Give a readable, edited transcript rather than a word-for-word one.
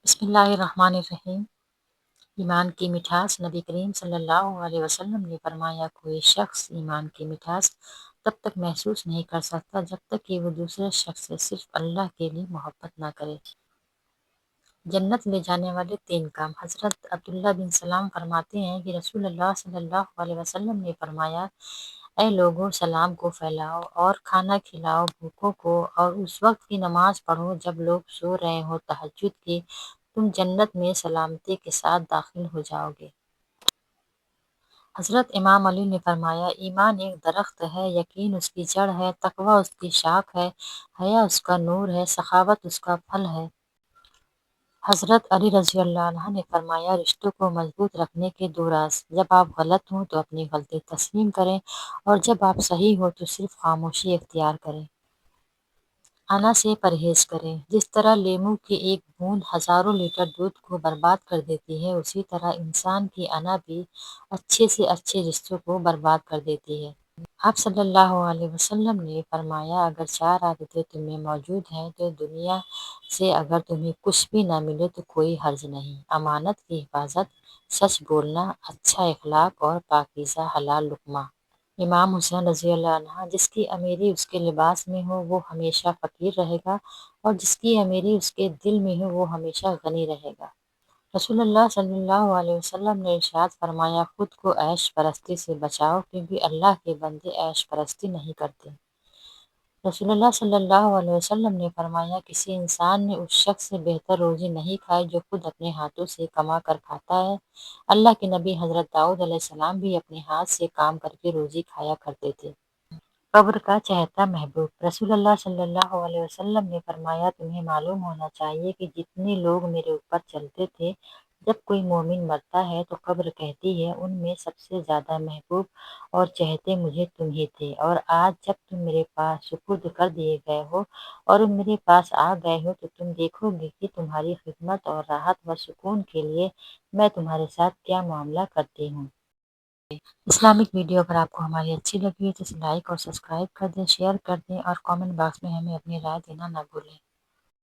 بسم اللہ الرحمن الرحیم۔ ایمان کی مٹھاس۔ نبی کریم صلی اللہ علیہ وسلم نے فرمایا، کوئی شخص ایمان کی مٹھاس تب تک محسوس نہیں کر سکتا جب تک کہ وہ دوسرے شخص سے صرف اللہ کے لیے محبت نہ کرے۔ جنت لے جانے والے 3 کام۔ حضرت عبداللہ بن سلام فرماتے ہیں کہ رسول اللہ صلی اللہ علیہ وسلم نے فرمایا، اے لوگو، سلام کو پھیلاؤ اور کھانا کھلاؤ بھوکوں کو، اور اس وقت کی نماز پڑھو جب لوگ سو رہے ہو، تہجد کی، تم جنت میں سلامتی کے ساتھ داخل ہو جاؤ گے۔ حضرت امام علی نے فرمایا، ایمان ایک درخت ہے، یقین اس کی جڑ ہے، تقوی اس کی شاخ ہے، حیا اس کا نور ہے، سخاوت اس کا پھل ہے۔ حضرت علی رضی اللہ عنہ نے فرمایا، رشتوں کو مضبوط رکھنے کے 2 راز۔ جب آپ غلط ہوں تو اپنی غلطی تسلیم کریں، اور جب آپ صحیح ہو تو صرف خاموشی اختیار کریں۔ انا سے پرہیز کریں۔ جس طرح لیموں کی ایک بوند ہزاروں لیٹر دودھ کو برباد کر دیتی ہے، اسی طرح انسان کی انا بھی اچھے سے اچھے رشتوں کو برباد کر دیتی ہے۔ آپ صلی اللہ علیہ وسلم نے فرمایا، اگر 4 عادتیں تم میں موجود ہیں تو دنیا سے اگر تمہیں کچھ بھی نہ ملے تو کوئی حرج نہیں۔ امانت کی حفاظت، سچ بولنا، اچھا اخلاق اور پاکیزہ حلال لقمہ۔ امام حسین رضی اللہ عنہ، جس کی امیری اس کے لباس میں ہو وہ ہمیشہ فقیر رہے گا، اور جس کی امیری اس کے دل میں ہو وہ ہمیشہ غنی رہے گا۔ رسول اللہ صلی اللہ علیہ وسلم نے ارشاد فرمایا، خود کو عیش پرستی سے بچاؤ، کیونکہ اللہ کے بندے عیش پرستی نہیں کرتے۔ رسول اللہ صلی اللہ علیہ وسلم نے فرمایا، کسی انسان نے اس شخص سے بہتر روزی نہیں کھائی جو خود اپنے ہاتھوں سے کما کر کھاتا ہے۔ اللہ کے نبی حضرت داؤد علیہ السلام بھی اپنے ہاتھ سے کام کر کے روزی کھایا کرتے تھے۔ قبر کا چہتا محبوب۔ رسول اللہ صلی اللہ علیہ وسلم نے فرمایا، تمہیں معلوم ہونا چاہیے کہ جتنے لوگ میرے اوپر چلتے تھے، جب کوئی مومن مرتا ہے تو قبر کہتی ہے، ان میں سب سے زیادہ محبوب اور چہتے مجھے تم ہی تھے، اور آج جب تم میرے پاس سپرد کر دیے گئے ہو اور میرے پاس آ گئے ہو تو تم دیکھو گے کہ تمہاری خدمت اور راحت و سکون کے لیے میں تمہارے ساتھ کیا معاملہ کرتی ہوں۔ اسلامک ویڈیو اگر آپ کو ہماری اچھی لگی ہے تو اسے لائک اور سبسکرائب کر دیں، شیئر کر دیں، اور کامنٹ باکس میں ہمیں اپنی رائے دینا نہ بھولیں۔